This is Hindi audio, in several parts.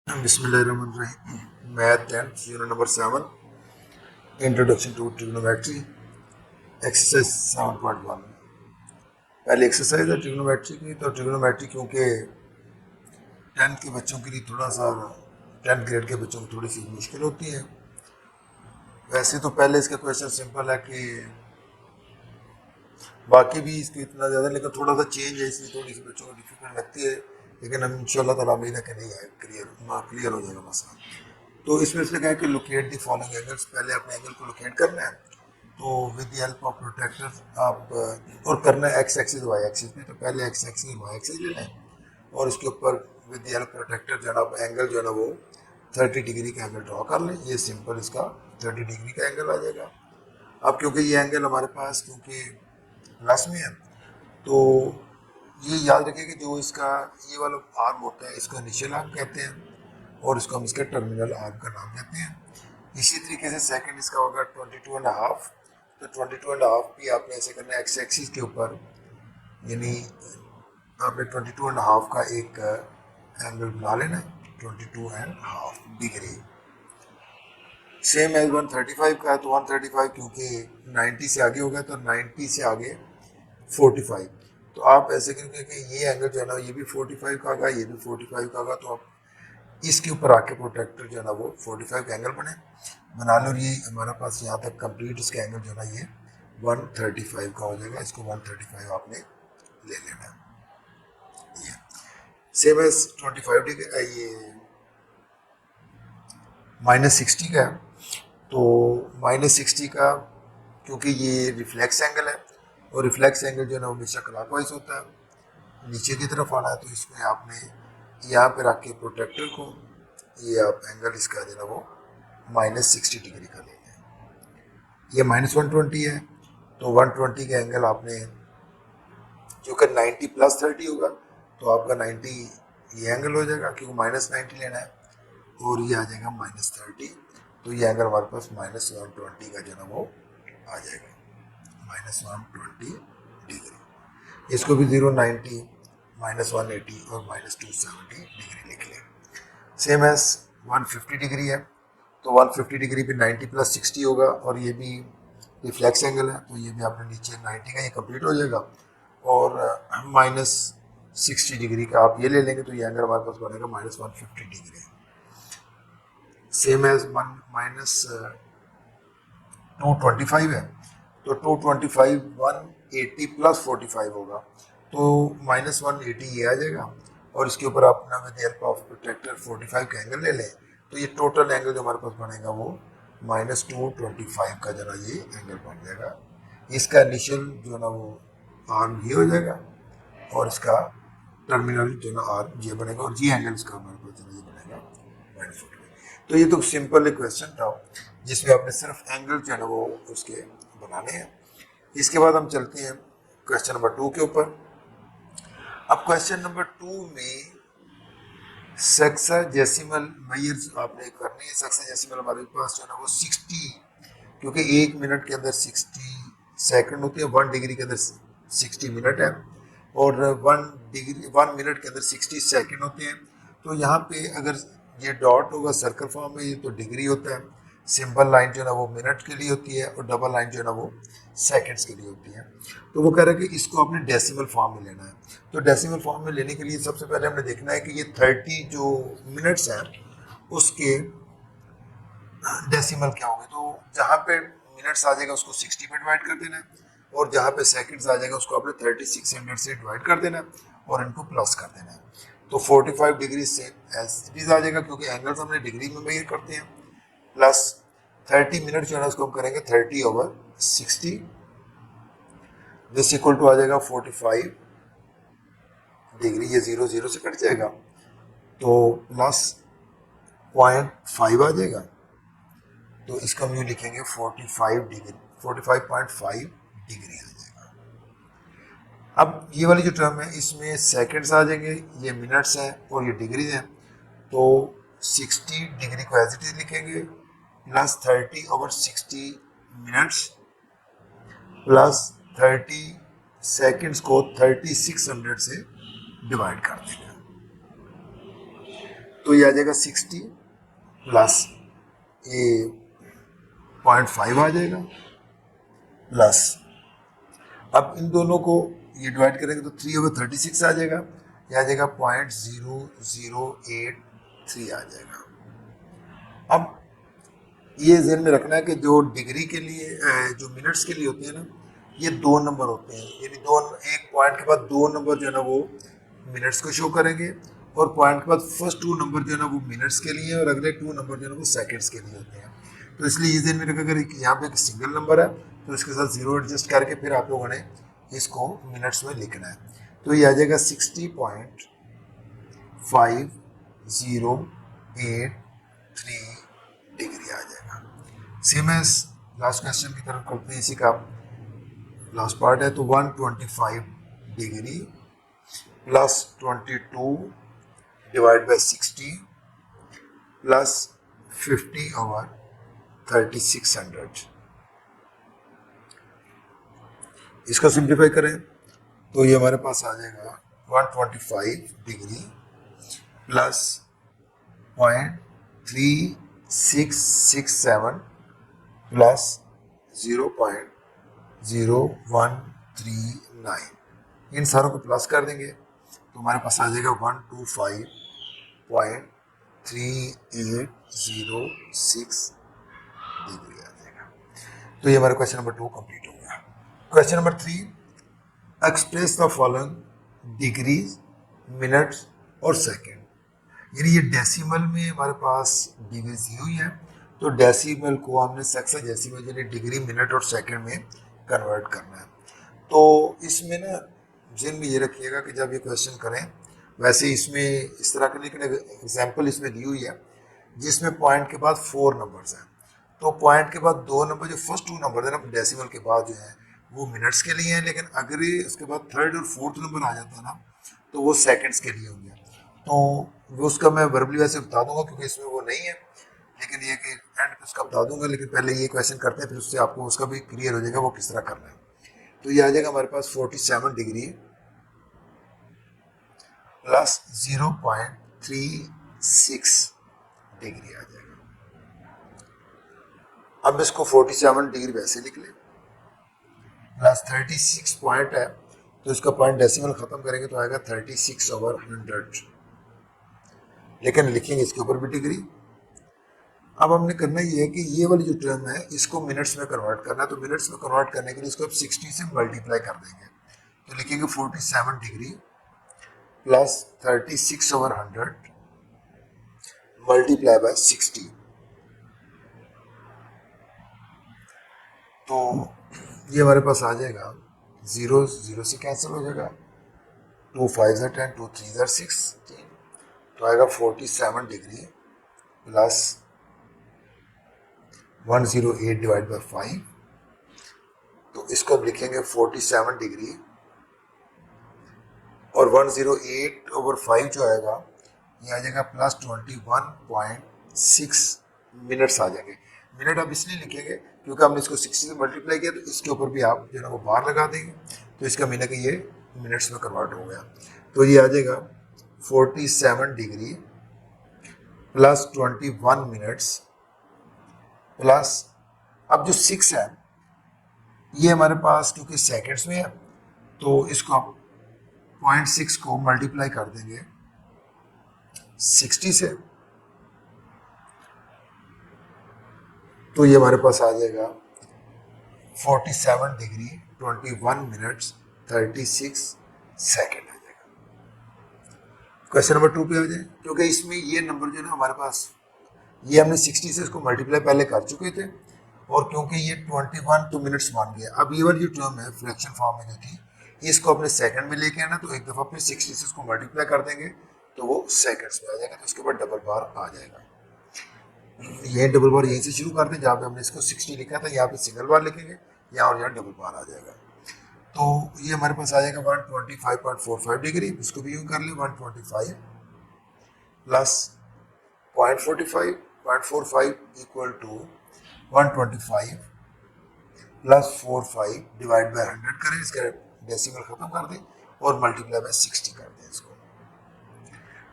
बिस्मिल्लाहिर्रहमानिर्रहीम। Math 10th unit number 7 introduction to trigonometry exercise 7.1। पहले एक्सरसाइज है ट्रिग्नोमेट्री की। तो ट्रिग्नोमेट्री क्योंकि 10th के बच्चों के लिए थोड़ा सा 10th ग्रेड के बच्चों को थोड़ी सी मुश्किल होती है। वैसे तो पहले इसका क्वेश्चन सिंपल है कि बाकी भी इसको इतना ज़्यादा, लेकिन थोड़ा सा चेंज है इसलिए थोड़ी सी बच्चों को डिफिकल्ट लगती है। लेकिन हम इंशाल्लाह ताला उम्मीद है कि नहीं है, क्लियर हो जाएगा मसला। तो इसमें से कहा है कि लोकेट द फॉलोइंग एंगल्स। पहले अपने एंगल को लोकेट करना है। तो with the help of protractor आप और करना है एक्स एक्सिस वाई एक्सिस में। तो पहले एक्स एक्सिस वाई एक्सिस ले लें और उसके ऊपर विद द हेल्प प्रोटेक्टर जो है ना एंगल जो है ना वो 30 डिग्री का एंगल ड्रॉ कर लें। ये सिंपल इसका 30 डिग्री का एंगल आ जाएगा। अब क्योंकि ये एंगल हमारे पास क्योंकि प्लस में है, तो ये याद रखें कि जो इसका ये वाला आर्म होता है इसको इनिशियल आर्म कहते हैं और इसको हम इसका टर्मिनल आर्म का नाम देते हैं। इसी तरीके से सेकंड इसका होगा 22.5। तो 22.5 भी आपने ऐसे करना है एक्स एक्सिस के ऊपर, यानी आपने 22.5 का एक एंगल बना लेना है 22.5 डिग्री। सेम एज 135 का है। तो 135 क्योंकि 90 से आगे होगा तो 90 से आगे 45। तो आप ऐसे करेंगे कि ये एंगल जो है ना ये भी 45 का आगा, ये भी 45 का आगा। तो आप इसके ऊपर आके प्रोटेक्टर जो है ना वो 45 का एंगल बना लो। और ये हमारा पास यहाँ तक कंप्लीट इसका एंगल जो है ना ये 135 का हो जाएगा। इसको 135 आपने ले लेना है। ये सेम एज 25 डिग्री ये -60 का है। तो -60 का क्योंकि ये रिफ्लेक्स एंगल है और रिफ्लेक्स एंगल जो है ना वो हमेशा क्लॉकवाइज होता है, नीचे की तरफ आना है। तो इसमें आपने यहाँ पे रख के प्रोटेक्टर को ये आप एंगल इसका जो है ना वो -60 डिग्री का लेना है। ये -120 है। तो 120 का एंगल आपने क्योंकि 90 + 30 होगा तो आपका 90 ये एंगल हो जाएगा क्योंकि -90 लेना है और ये आ जाएगा -30। तो ये एंगल हमारे पास -120 का जो है ना वो आ जाएगा -120 डिग्री। इसको भी 090 -180 और -270 डिग्री लिख लें। सेम एज 150 डिग्री है। तो 150 डिग्री भी 90 + 60 होगा और ये भी रिफ्लेक्स एंगल है। तो ये भी आपने नीचे 90 का ये कंप्लीट हो जाएगा और -60 डिग्री का आप ये ले लेंगे तो ये एंगल हमारे पास बनेगा -150 डिग्री। सेम एज -225 है। तो 225 180 + 45 होगा। तो -180 ये आ जाएगा और इसके ऊपर आप अपना विद हेल्प ऑफ प्रोटेक्टर 45 का एंगल ले लें। तो ये टोटल एंगल जो हमारे पास बनेगा वो -225 का जो ना ये एंगल बन जाएगा। इसका इनिशियल जो ना वो आर्म ये हो जाएगा और इसका टर्मिनल जो ना आर्म ये बनेगा और ये एंगल इसका हमारे पास जो ये बनेगा -45। तो ये तो सिंपल क्वेश्चन था जिसमें आपने सिर्फ एंगल जो है ना वो उसके बनाने हैं। इसके बाद हम चलते हैं क्वेश्चन नंबर 2 के ऊपर। अब क्वेश्चन नंबर 2 में सेक्साजेसिमल मेजर्स आपने करनी है। सेक्साजेसिमल हमारे पास जो है ना वो 60, क्योंकि 1 मिनट के अंदर 60 सेकंड होते हैं, 1 डिग्री के अंदर 60 मिनट है और 1 मिनट के अंदर 60 सेकंड होते हैं। तो यहाँ पे अगर ये डॉट होगा सर्कल फॉर्म में ये तो डिग्री होता है, सिंपल लाइन जो है ना वो मिनट के लिए होती है और डबल लाइन जो है ना वो सेकंड्स के लिए होती है। तो वो कह रहा है कि इसको आपने डेसिमल फॉर्म में लेना है। तो डेसिमल फॉर्म में लेने के लिए सबसे पहले हमने देखना है कि ये 30 जो मिनट्स हैं उसके डेसिमल क्या होंगे। तो जहाँ पे मिनट्स आ जाएगा उसको 60 में डिवाइड कर देना है और जहाँ पे सेकंड्स आ जाएगा उसको आपने 3600 से डिवाइड कर देना है और इनको प्लस कर देना है। तो 45 डिग्री से एज आ जाएगा क्योंकि एंगल्स हमने डिग्री में मेजर करते हैं, प्लस 30 मिनट जो है उसको हम करेंगे 30/60। दिस इक्वल टू आ जाएगा 45 डिग्री। ये 0 0 से कट जाएगा तो प्लस 0.5 आ जाएगा। तो इसका हम यूँ लिखेंगे 45 डिग्री, 45.5 डिग्री आ जाएगा। अब ये वाली जो टर्म है इसमें सेकंड्स आ जाएंगे, ये मिनट्स हैं और ये डिग्री हैं। तो 60 डिग्री को एज इट इज लिखेंगे प्लस 30/60 मिनट्स प्लस 30 सेकंड्स को 3600 से डिवाइड कर देंगे। तो ये आ जाएगा 60 प्लस ये 0.5 आ जाएगा प्लस, अब इन दोनों को ये डिवाइड करेंगे तो 3/36 आ जाएगा, ये आ जाएगा 0.0083 आ जाएगा। अब ये ध्यान में रखना है कि जो डिग्री के लिए जो मिनट्स के लिए होते हैं ना, ये 2 नंबर होते हैं, यानी एक पॉइंट के बाद 2 नंबर जो है ना वो मिनट्स को शो करेंगे, और पॉइंट के बाद फर्स्ट 2 नंबर जो है ना वो मिनट्स के लिए और अगले 2 नंबर जो है ना वो सेकंड्स के लिए होते हैं। तो इसलिए ये ध्यान में रखा, अगर यहाँ पे एक सिंगल नंबर है तो इसके साथ 0 एडजस्ट करके फिर आप लोगों ने इसको मिनट्स में लिखना है। तो ये आ जाएगा 60.5083 डिग्री आ जाएगा। सेम एज लास्ट क्वेश्चन की तरफ करते हैं, इसी का लास्ट पार्ट है। तो 125 degree plus 22 divide by 60 plus 50/3600, इसका सिंप्लीफाई करें तो ये हमारे पास आ जाएगा 125 डिग्री प्लस 0.3667 प्लस 0.0139, इन सारों को प्लस कर देंगे तो हमारे पास आ जाएगा 125.3806 डिग्री आ जाएगा। तो ये हमारा क्वेश्चन नंबर 2 कंप्लीट हो गया। Question number 3, express the following degrees, minutes और सेकेंड, यानी ये डेसिमल में हमारे पास डिग्रीज दी हुई है, तो डेसिमल को हमने सेक्साडेसिमल यानी डिग्री, मिनट और सेकंड में कन्वर्ट करना है। तो इसमें ना जिन में ये रखिएगा कि जब ये क्वेश्चन करें, वैसे इसमें इस तरह का, लेकिन एग्जाम्पल इसमें दी हुई है जिसमें पॉइंट के बाद 4 नंबर्स हैं, तो पॉइंट के बाद 2 नंबर, जो फर्स्ट 2 नंबर है ना डेसिमल के बाद जो है वो मिनट्स के लिए हैं, लेकिन अगर ये उसके बाद 3rd और 4th नंबर आ जाता है ना तो वो सेकंड्स के लिए होंगे। तो वो उसका मैं वर्बली वैसे बता दूंगा क्योंकि इसमें वो नहीं है, लेकिन ये कि एंड पे उसका बता दूंगा, लेकिन पहले ये क्वेश्चन करते हैं फिर उससे आपको उसका भी क्लियर हो जाएगा वो किस तरह करना है। तो ये आ जाएगा हमारे पास 47 डिग्री प्लस 0.36 डिग्री आ जाएगा। अब इसको 47 डिग्री वैसे लिख ले, प्लस 36 पॉइंट है तो इसका पॉइंट डेसिमल खत्म करेंगे तो आएगा 36/100, लेकिन लिखेंगे इसके ऊपर भी डिग्री। अब हमने करना ये है कि ये वाली जो टर्म है इसको मिनट्स में कन्वर्ट करना है, तो मिनट्स में कन्वर्ट करने के लिए इसको अब 60 से मल्टीप्लाई कर देंगे, तो लिखेंगे 47 डिग्री प्लस 36/100 मल्टीप्लाई बाय 60, तो ये हमारे पास आ जाएगा 0 0 से कैंसिल हो जाएगा, 2 5 are 10, 2 3 are 16, तो आएगा 47 डिग्री प्लस 108 डिवाइड बाय 5, तो इसको हम लिखेंगे 47 डिग्री और 108/5 जो आएगा ये आ जाएगा प्लस 21.6 मिनट्स आ जाएंगे। मिनट आप इसलिए लिखेंगे क्योंकि हमने इसको 60 से मल्टीप्लाई किया, तो इसके ऊपर भी आप जो है ना वो बार लगा देंगे, तो इसका मीन है कि ये मिनट्स में कन्वर्ट हो गया। तो ये आ जाएगा 47 डिग्री प्लस 21 मिनट्स प्लस, अब जो 6 है ये हमारे पास क्योंकि सेकंड्स में है तो इसको आप 0.6 को मल्टीप्लाई कर देंगे 60 से, तो ये हमारे पास आ जाएगा 47 डिग्री 21 मिनट्स 36 सेकेंड आ जाएगा। क्वेश्चन नंबर 2 पे आ जाए, क्योंकि इसमें ये नंबर जो है ना हमारे पास ये हमने 60 से इसको मल्टीप्लाई पहले कर चुके थे, और क्योंकि ये 21 2 मिनट्स मान गया, अब ये वाली जो टर्म है फ्रैक्शन फॉर्म में जो थी इसको अपने सेकंड में लेके आना, तो एक दफ़ा फिर 60 से इसको मल्टीप्लाई कर देंगे तो वो सेकंड्स में आ जाएगा, तो उसके बाद डबल बार आ जाएगा। ये डबल बार यहीं से शुरू करते हैं जहाँ पे हमने इसको 60 लिखा था, यहाँ पे सिंगल बार लिखेंगे, यहाँ और यहाँ डबल बार आ जाएगा। तो ये हमारे पास आ जाएगा 125.45 डिग्री, इसको भी यूँ कर ले 125 plus 0.45 equal to 125 plus 45 divide by 100 करें, इसका डेसिमल खत्म कर दें और मल्टीप्लाई बाय 60 कर दें इसको,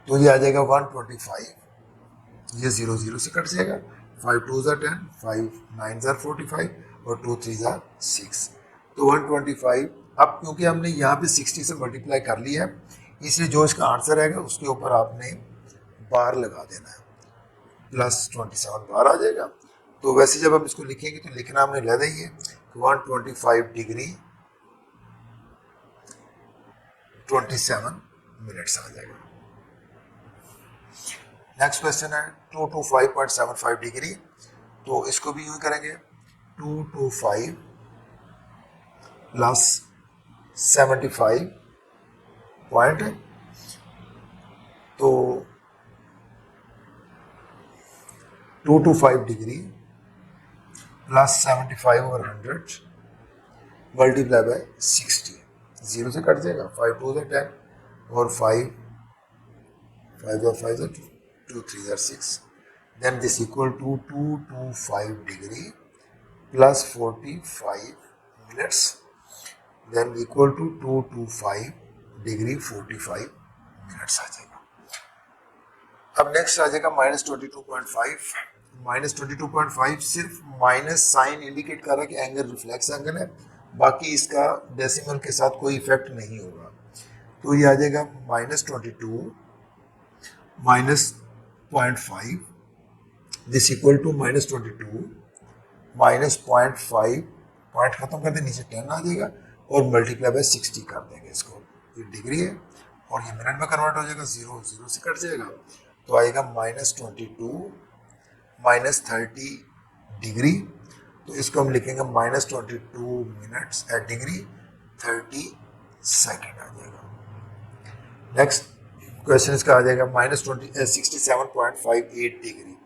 तो ये आ जाएगा 125 ये 0 0 से कट जाएगा, 5 2 ज़ा 10, 5 9 ज़ा 45 और 2 3 ज़ा 6, तो 125। अब क्योंकि हमने यहाँ पे 60 से मल्टीप्लाई कर लिया है, इसलिए जो इसका आंसर आएगा उसके ऊपर आपने बार लगा देना है, +27 बार आ जाएगा। तो वैसे जब हम इसको लिखेंगे तो लिखना हमने लहदा ही है, 125 डिग्री 27 मिनट्स आ जाएगा। नेक्स्ट क्वेश्चन है 225.75 डिग्री, तो इसको भी यूं करेंगे, 225 प्लस 75 पॉइंट, तो 225 degree plus 75 over 100 multiply by 60, 0 से कट जाएगा, 5 2 ज़ा 10 और 5 5 ज़ा 2 3 ज़ा 6, then this equal to 225 degree plus 45 minutes, then equal to 225 degree 45 minutes आ जाएगा। अब नेक्स्ट आ जाएगा -22.5, -22.5 सिर्फ माइनस साइन इंडिकेट कर रहा है कि एंगल रिफ्लेक्स एंगल है, बाकी इसका डेसिमल के साथ कोई इफेक्ट नहीं होगा। तो ये आ जाएगा -22 -0.5, दिस इक्वल टू -22 -0.5, पॉइंट खत्म कर दें, नीचे 10 आ जाएगा और मल्टीप्लाई बाय 60 कर देंगे इसको, ये डिग्री है और ये मिनट में कन्वर्ट हो जाएगा, 0 0 से कट जाएगा, तो आएगा -22 -30 डिग्री, तो इसको हम लिखेंगे -22 मिनट्स एट डिग्री 30 सेकेंड आ जाएगा। नेक्स्ट क्वेश्चन इसका आ जाएगा -67.58 डिग्री।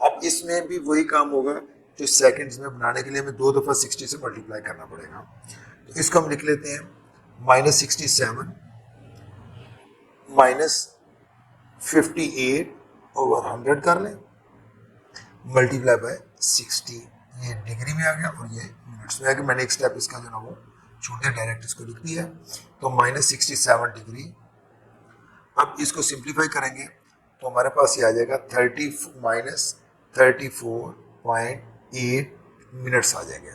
अब इसमें भी वही काम होगा जो सेकंड्स में बनाने के लिए हमें 2 दफ़ा 60 से मल्टीप्लाई करना पड़ेगा, तो इसको हम लिख लेते हैं -67 -58 ओवर 100 कर लें मल्टीप्लाई बाय 60, ये डिग्री में आ गया और ये मिनट्स में आ गया। मैंने एक स्टेप इसका जो ना वो छूट दिया, डायरेक्ट इसको लिख दिया, तो -67 डिग्री। अब इसको सिंप्लीफाई करेंगे तो हमारे पास ये आ जाएगा 34.8 मिनट्स आ जाएंगे।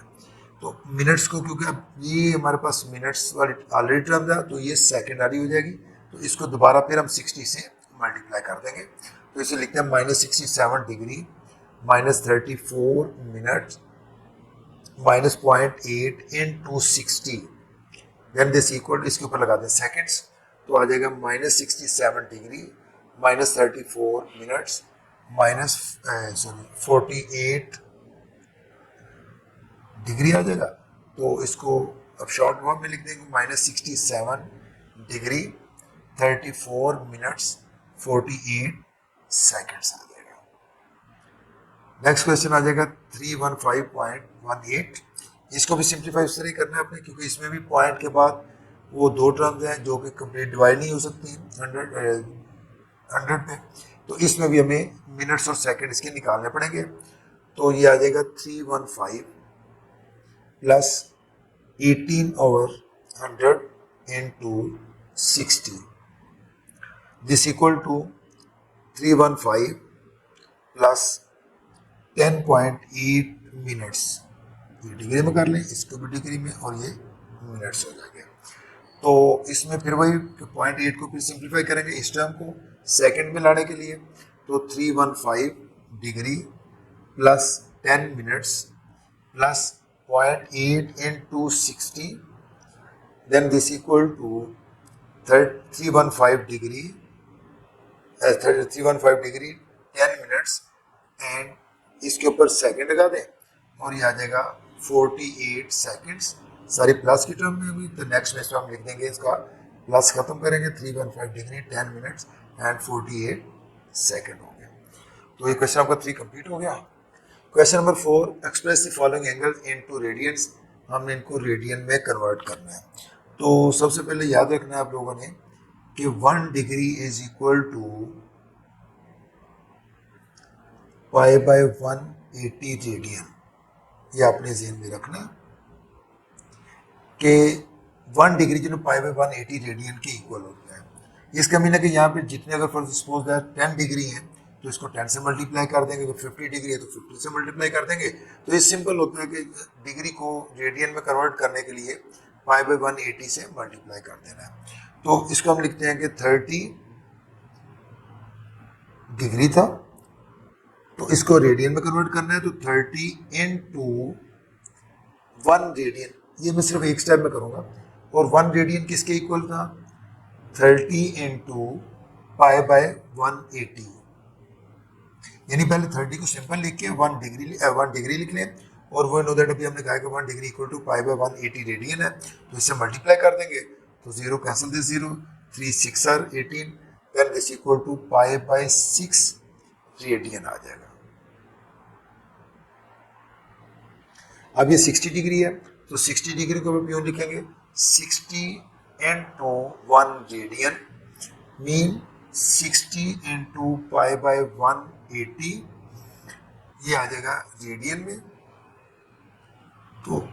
तो मिनट्स को, क्योंकि अब ये हमारे पास मिनट्स वाली ऑलरेडी टर्म था, तो ये सेकेंडरी हो जाएगी, तो इसको दोबारा फिर हम 60 से मल्टीप्लाई कर देंगे, तो इसे लिखते हैं -67 degree -34 minutes -0.8 into 60, then this equal, इसके ऊपर लगा दें सेकेंड्स, तो आ जाएगा -67 डिग्री -34 मिनट्स -48 डिग्री आ जाएगा। तो इसको अब शॉर्ट फॉर्म में लिख देंगे -67 डिग्री 34 मिनट्स 48 सेकेंड्स आ जाएगा। नेक्स्ट क्वेश्चन आ जाएगा 315.18, इसको भी सिंप्लीफाई उस तरह ही करना है अपने, क्योंकि इसमें भी पॉइंट के बाद वो 2 टर्म्स हैं जो कि कंप्लीट डिवाइड नहीं हो सकती 100 पे, तो इसमें भी हमें मिनट्स और सेकंड इसके निकालने पड़ेंगे। तो ये आ जाएगा 315 plus 18 over 100 into 60, this equal to 315 plus 10.8 minutes, ये डिग्री में कर लें, इसको भी डिग्री में और ये मिनट्स हो जाएंगे। तो इसमें फिर वही 0.8 को फिर सिंप्लीफाई करेंगे इस टर्म को सेकंड में लाने के लिए, तो 315 degree plus 10 minutes plus 0.8 into 60, then this equal to 315 degree 10 minutes and इसके ऊपर सेकंड लगा दें और ये आ जाएगा 48 सेकंड्स, सारी प्लस की टर्म में हुई, तो नेक्स्ट में हम लिख देंगे, इसका प्लस खत्म करेंगे, 315 डिग्री 10 मिनट्स एंड 48 सेकंड हो गया। तो ये क्वेश्चन आपका 3 कंप्लीट हो गया। Question number 4, express the following angles into radiance, हमने इनको रेडियन में कन्वर्ट करना है। तो सबसे पहले याद रखना है आप लोगों ने कि 1 degree is equal to π/180 radian, ये आपने ज़हन में रखना कि 1 डिग्री जो π/180 रेडियन के इक्वल होता है। इसका मीन है कि यहाँ पे जितने अगर फॉर सपोज दैट 10 डिग्री हैं तो इसको 10 से मल्टीप्लाई कर देंगे, तो 50 डिग्री है तो 50 से मल्टीप्लाई कर देंगे। तो ये सिंपल होता है कि डिग्री को रेडियन में कन्वर्ट करने के लिए पाई बाई 180 से मल्टीप्लाई कर देना है। तो इसको हम लिखते हैं कि 30 डिग्री था, तो इसको रेडियन में कन्वर्ट करना है, तो 30 इंटू 1 रेडियन, ये मैं सिर्फ एक स्टेप में करूंगा, और 1 रेडियन किसके इक्वल था, 30 इंटू पाई बाय 180, यानी पहले 30 को सिंपल लिख के 1 डिग्री लिख लें, और वो नो दैट अभी हमने कहा कि 1 degree equal to pi by 180 radian है, तो इससे मल्टीप्लाई कर देंगे, तो 0 cancel this 0, 3 6 are 18, then this equal to pi by 6 radian आ जाएगा। अब ये 60 डिग्री है, तो 60 डिग्री को हम यूं लिखेंगे 60 into 1 radian mean 60 into pi by 180, ये आ जाएगा रेडियन में, तो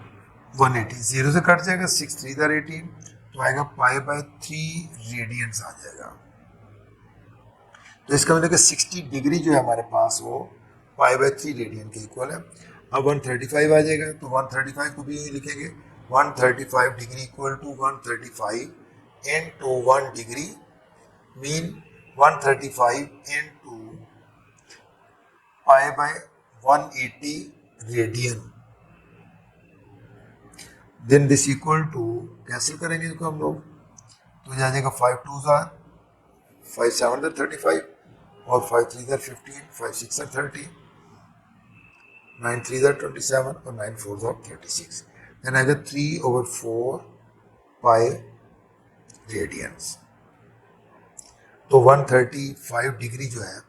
180 0 से कट जाएगा, 6 3 आर 18, तो आएगा पाई बाय 3 रेडियंस आ जाएगा। तो इसका मतलब कि 60 डिग्री जो है हमारे पास वो पाई बाय 3 रेडियन के इक्वल है। अब 135 आ जाएगा, तो 135 को भी लिखेंगे 135 degree equal to 135 into 1 degree mean 135 into pi by 180 radian, then this equal to, cancel करेंगे इसको हम लोग, तो आ जाएगा 5 2 आर 5 7 आर 35, और 5 3 आर 15, 5 6 आर 30, 9 3 आर 27, और 9 4 आर 36, देन आएगा 3/4 पाई रेडियंस। तो 135 डिग्री जो है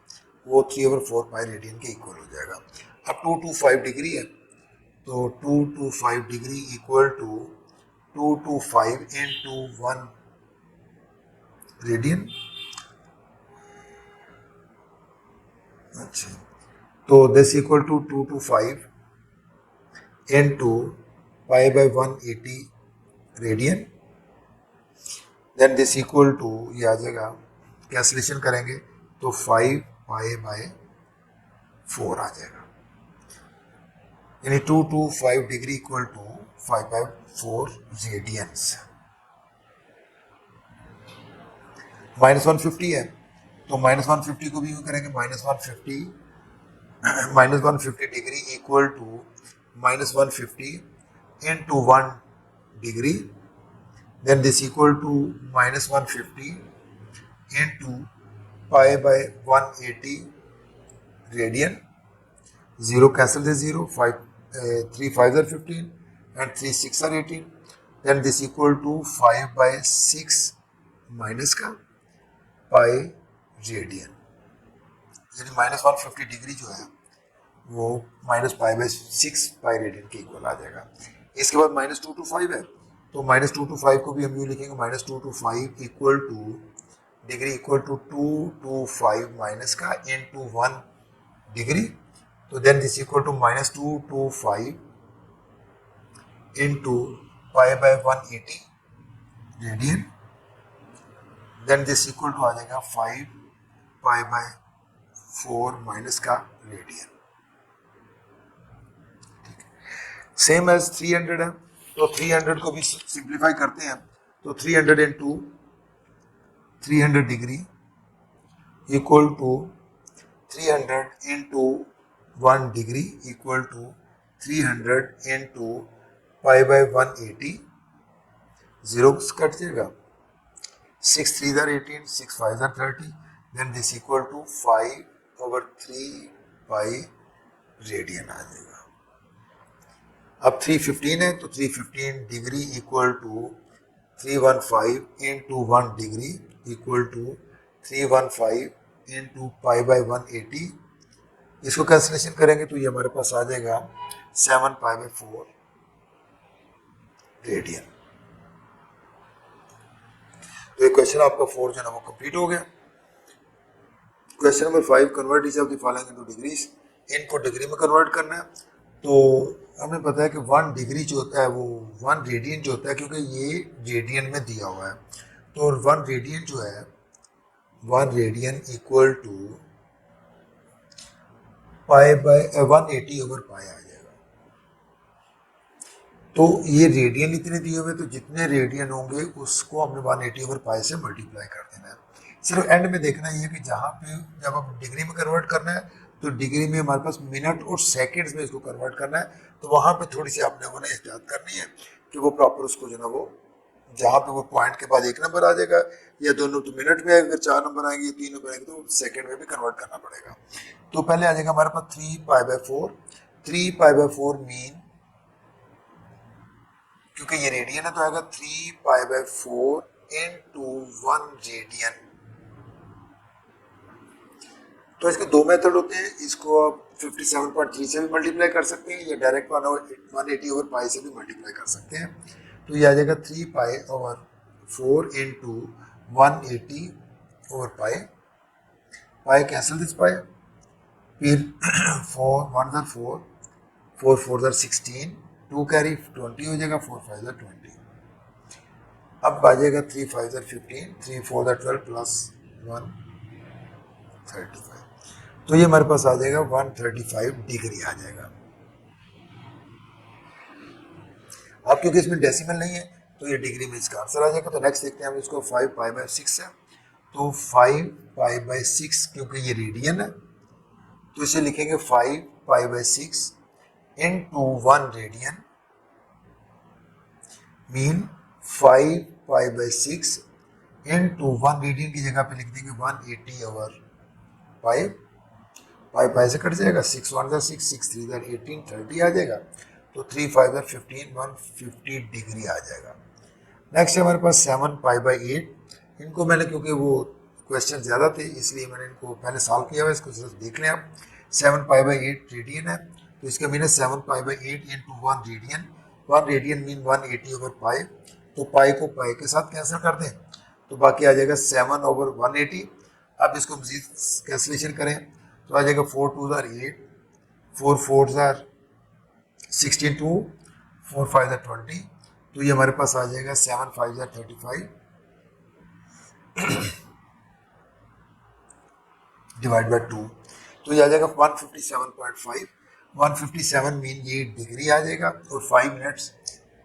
वो 3/4 पाई रेडियन के इक्वल हो जाएगा। अब 225 डिग्री है, तो 225 degree equal to 225 into 1 radian, अच्छा, तो this equal to 225 into pi by 180 radian, then this equal to, ये आ जाएगा, कैंसिलेशन करेंगे तो 5 पाई बाय 4 आ जाएगा, यानी 225 degree equal to 5 by 4 radians. -150 है, तो -150 को भी यूं करेंगे, -150 degree equal to -150 into 1 degree, then this equal to -150 into pi by 180 radian, 0 cancel दे 0, 3 5 are 15 and 3 6 are 18, then this equal to 5 by 6 minus का पाई रेडियन, यानी -150 डिग्री जो है वो minus pi by 6 pi radian के इक्वल आ जाएगा। इसके बाद -225 है, तो -225 को भी हम यूँ लिखेंगे, -225 equal to degree equal to 225 minus का इनटू 1 डिग्री, तो then this equal to -225 into pi by 180 radian, then this equal to आ जाएगा 5 पाई बाय 4 माइनस का रेडियन। सेम एज 300 है, तो 300 को भी सिंप्लीफाई करते हैं, तो 300 into 300 degree equal to 300 into 1 degree equal to 300 into pi by 180, 0 cut जाएगा, 6 3 are 18, 6 5 are 30, then this equal to 5/3 pi radian आ जाएगा। अब 315 है, तो 315 degree equal to 315 into 1 degree equal to 315 into pi by 180, इसको कैंसिलेशन करेंगे तो ये हमारे पास आ जाएगा 7 पाई बाय 4 रेडियन। तो ये क्वेश्चन आपका 4 जो है वो कंप्लीट हो गया। Question number 5, convert each of the following into degrees, इनको डिग्री में कन्वर्ट करना है। तो हमें पता है कि 1 डिग्री जो होता है वो 1 रेडियन जो होता है, क्योंकि ये रेडियन में दिया हुआ है, तो 1 रेडियन जो है 1 radian equal to pi by 180 over pi आ जाएगा। तो ये रेडियन इतने दिए हुए, तो जितने रेडियन होंगे उसको हमने 180 ओवर पाई से मल्टीप्लाई कर देना है। सिर्फ एंड में देखना ये कि जहाँ पे जब हम डिग्री में कन्वर्ट करना है तो डिग्री में हमारे पास मिनट और सेकंड्स में इसको कन्वर्ट करना है, तो वहाँ पे थोड़ी सी आपने वो एहतियात करनी है कि वो प्रॉपर उसको जो ना वो जहाँ पे वो पॉइंट के बाद एक नंबर आ जाएगा या दोनों तो मिनट में, अगर 4 नंबर आएंगे 3 नंबर आएंगे तो सेकंड में भी कन्वर्ट करना पड़ेगा। तो पहले आ जाएगा हमारे पास 3 पाई बाय 4। 3 पाई बाय 4 मीन, क्योंकि ये रेडियन है तो आएगा 3 पाई बाय 4 इनटू 1 रेडियन। तो इसके दो मेथड होते हैं, इसको आप 57.3 से भी मल्टीप्लाई कर सकते हैं या डायरेक्ट 180 ओवर पाई से भी मल्टीप्लाई कर सकते हैं। तो ये आ जाएगा 3 pi over 4 into 180 over pi. Pi cancel this pi, फिर 4 1 ज़र 4, 4 4 ज़र 16, 2 कैरी 20 हो जाएगा, 4 5 ज़र 20। अब आ जाएगा 3 5 ज़र 15, 3 4 ज़र 12 प्लस 1 35। तो ये हमारे पास आ जाएगा 135 डिग्री आ जाएगा। अब क्योंकि इसमें डेसिमल नहीं है तो ये डिग्री में इसका आंसर आ जाएगा। तो नेक्स्ट देखते हैं हम इसको 5 पाई बाय 6 है, तो 5 पाई बाय 6 क्योंकि ये रेडियन है तो इसे लिखेंगे 5 pi by 6 into 1 radian, mean 5 pi by 6 into 1 radian की जगह पे लिख देंगे 180 ओवर पाई। पाई पाई से कट जाएगा, 6 1 ज़र 6, 6 3 ज़र 18, 30 आ जाएगा। तो 3 5 ज़र 15, 150 डिग्री आ जाएगा। नेक्स्ट है हमारे पास 7 पाई बाय 8। इनको मैंने क्योंकि वो क्वेश्चन ज़्यादा थे इसलिए मैंने इनको पहले सॉल्व किया हुआ है, इसको सिर्फ देख लें आप। 7 पाई बाय 8 रेडियन है तो इसका मीन है 7 pi by 8 into 1 radian. 1 radian mean 180 over पाई, तो पाई को पाई के साथ कैंसिल कर दें तो बाकी आ जाएगा 7 ओवर 180। अब इसको मजीद कैंसिलेशन करें तो आ जाएगा 4 2 ज़र 8, 4 4 ज़र 62, 4 5 ज़र 20। तो ये हमारे पास आ जाएगा 7 5 ज़र 35 डिवाइड बाय 2। तो ये आ जाएगा 157.5। 157 मीन ये डिग्री आ जाएगा और 5 मिनट्स,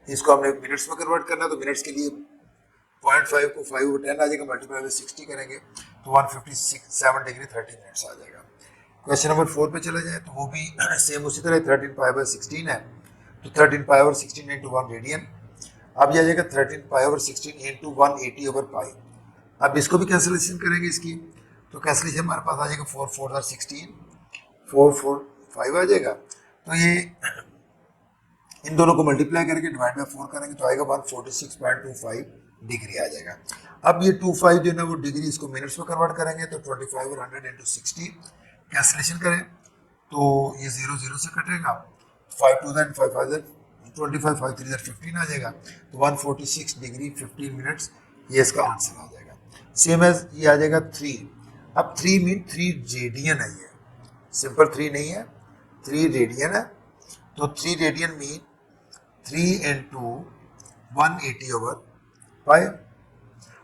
इसको हमने मिनट्स में कन्वर्ट करना है तो मिनट्स के लिए 0.5 को 5 over 10 आ जाएगा, मल्टीप्लाई बाय 60 करेंगे तो 157 डिग्री 30 मिनट्स आ जाएगा। क्वेश्चन नंबर 4 पे चले जाए तो वो भी सेम उसी तरह 13 पाई बाय 16 है, तो 13 पाई ओवर 16 इंटू 1 रेडियन। अब ये आ जाएगा 13 पाई ओवर 16 इंटू 180 ओवर पाई। अब इसको भी कैंसिलेशन करेंगे इसकी, तो कैंसिलेशन हमारे पास आ जाएगा 4 4 ज़र 16, 4 4 5 आ जाएगा। तो ये इन दोनों को मल्टीप्लाई करके डिवाइड बाय 4 करेंगे तो आएगा 146.25 डिग्री आ जाएगा। अब ये 25 जो है ना वो डिग्री इसको मिनट्स में कन्वर्ट करेंगे तो 25 और 100 इंटू 60 कैंसिलेशन करें तो ये 0 0 से कटेगा, 5 2 ज़र 5 5 ज़र 25, 5 3 ज़र 15 आ जाएगा। तो 146 डिग्री 15 मिनट्स ये इसका आंसर आ जाएगा। सेम एज ये आ जाएगा 3। अब 3 मीन 3 रेडियन है, ये सिंपल 3 नहीं है, 3 रेडियन है। तो 3 रेडियन मीन 3 इंटू 180 ओवर पाई।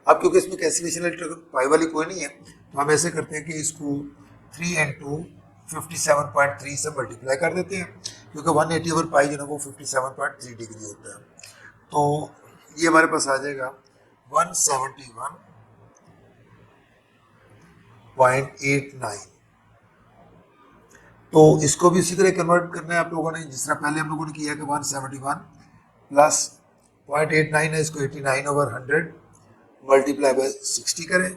अब क्योंकि इसमें कैंसिलेशन पाई वाली कोई नहीं है तो हम ऐसे करते हैं कि इसको 3 इंटू 57.3 से मल्टीप्लाई कर देते हैं, क्योंकि 180 ओवर पाई जो ना वो 57.3 डिग्री होता है। तो ये हमारे पास आ जाएगा 171.89। तो इसको भी उसी तरह कन्वर्ट करना है आप लोगों ने, जिस तरह पहले हम लोगों ने किया कि 171 प्लस 0.89 है, इसको 89 ओवर 100 मल्टीप्लाई बाय 60 करें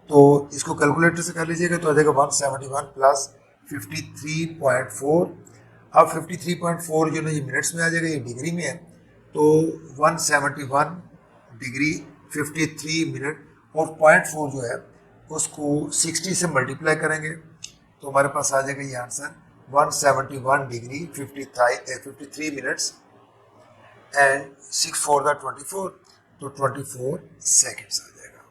तो इसको कैलकुलेटर से कर लीजिएगा तो आ जाएगा 171 प्लस 53.4। अब 53.4 जो ना ये मिनट्स में आ जाएगा, ये डिग्री में है तो 171 डिग्री 53 मिनट और 0.4 जो है उसको 60 से मल्टीप्लाई करेंगे तो हमारे पास आ जाएगा ये आंसर 171 डिग्री 53 मिनट्स एंड 6 4 ज़र 24, तो 24 सेकेंड्स आ जाएगा।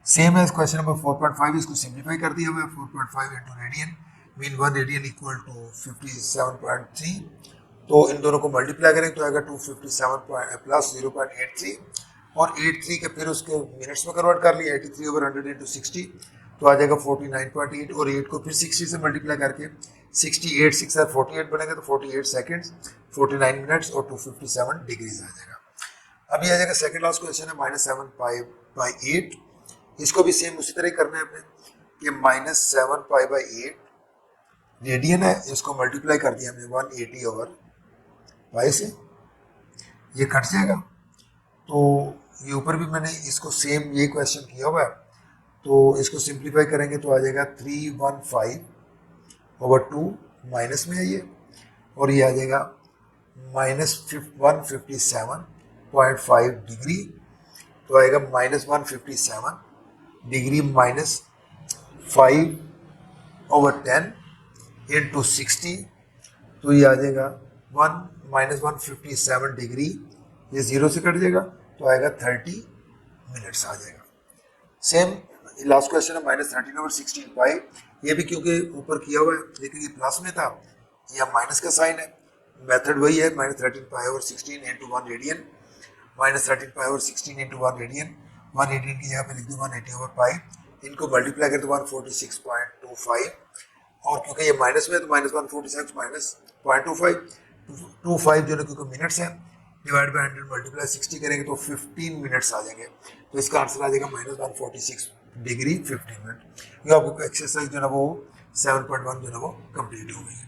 सेम है क्वेश्चन नंबर 4.5, इसको सिंप्लीफाई कर दिया हुआ है। 4.5 into radian mean 1 radian equal to 57.3, तो इन दोनों को मल्टीप्लाई करेंगे तो आएगा 257 प्लस 0.83 और 83 के फिर उसके मिनट्स में कन्वर्ट कर लिया 83 ओवर 100 इंटू 60, तो आ जाएगा 49.8 और 8 को फिर 60 से मल्टीप्लाई करके 68 6 और 48 बनेगा तो 48 सेकेंड्स 49 मिनट्स और 257 डिग्रीज आ जाएगा। अभी आ जाएगा सेकंड लास्ट क्वेश्चन है -7 पाई/8। इसको भी सेम उसी तरह करना है अपने कि -7 पाई/8 रेडियन है, इसको मल्टीप्लाई कर दिया हमने 180 ओवर पाई से, ये कट जाएगा। तो ये ऊपर भी मैंने इसको सेम ये क्वेश्चन किया हुआ है, तो इसको सिंप्लीफाई करेंगे तो आ जाएगा 315/2 माइनस में है ये, और ये आ जाएगा -157.5 डिग्री, तो आएगा -157 डिग्री -5/10 इंटू 60, तो ये आ जाएगा -157 डिग्री, ये 0 से कट जाएगा तो आएगा 30 मिनट्स आ जाएगा। सेम लास्ट क्वेश्चन है -13/16 पाई, ये भी क्योंकि ऊपर किया हुआ है लेकिन ये प्लस में था, यह माइनस का साइन है, मेथड वही है -13 पाई/16 इंटू 1 रेडियन, -13 पाई/16 इंटू 1 रेडियन, 1 रेडियन की जगह पे लिख दो 180 ओवर पाई, इनको मल्टीप्लाई करते 146.25, और क्योंकि ये माइनस में है तो -146 -0.25 जो है क्योंकि मिनट्स है, डिवाइड बाय 100 मल्टीप्लाई 60 करेंगे तो 15 मिनट्स आ जाएंगे, तो इसका आंसर आ जाएगा -146 डिग्री 15 मिनट। ये आपको एक्सरसाइज जो है वो 7.1 जो है वो कंप्लीट हो गई है।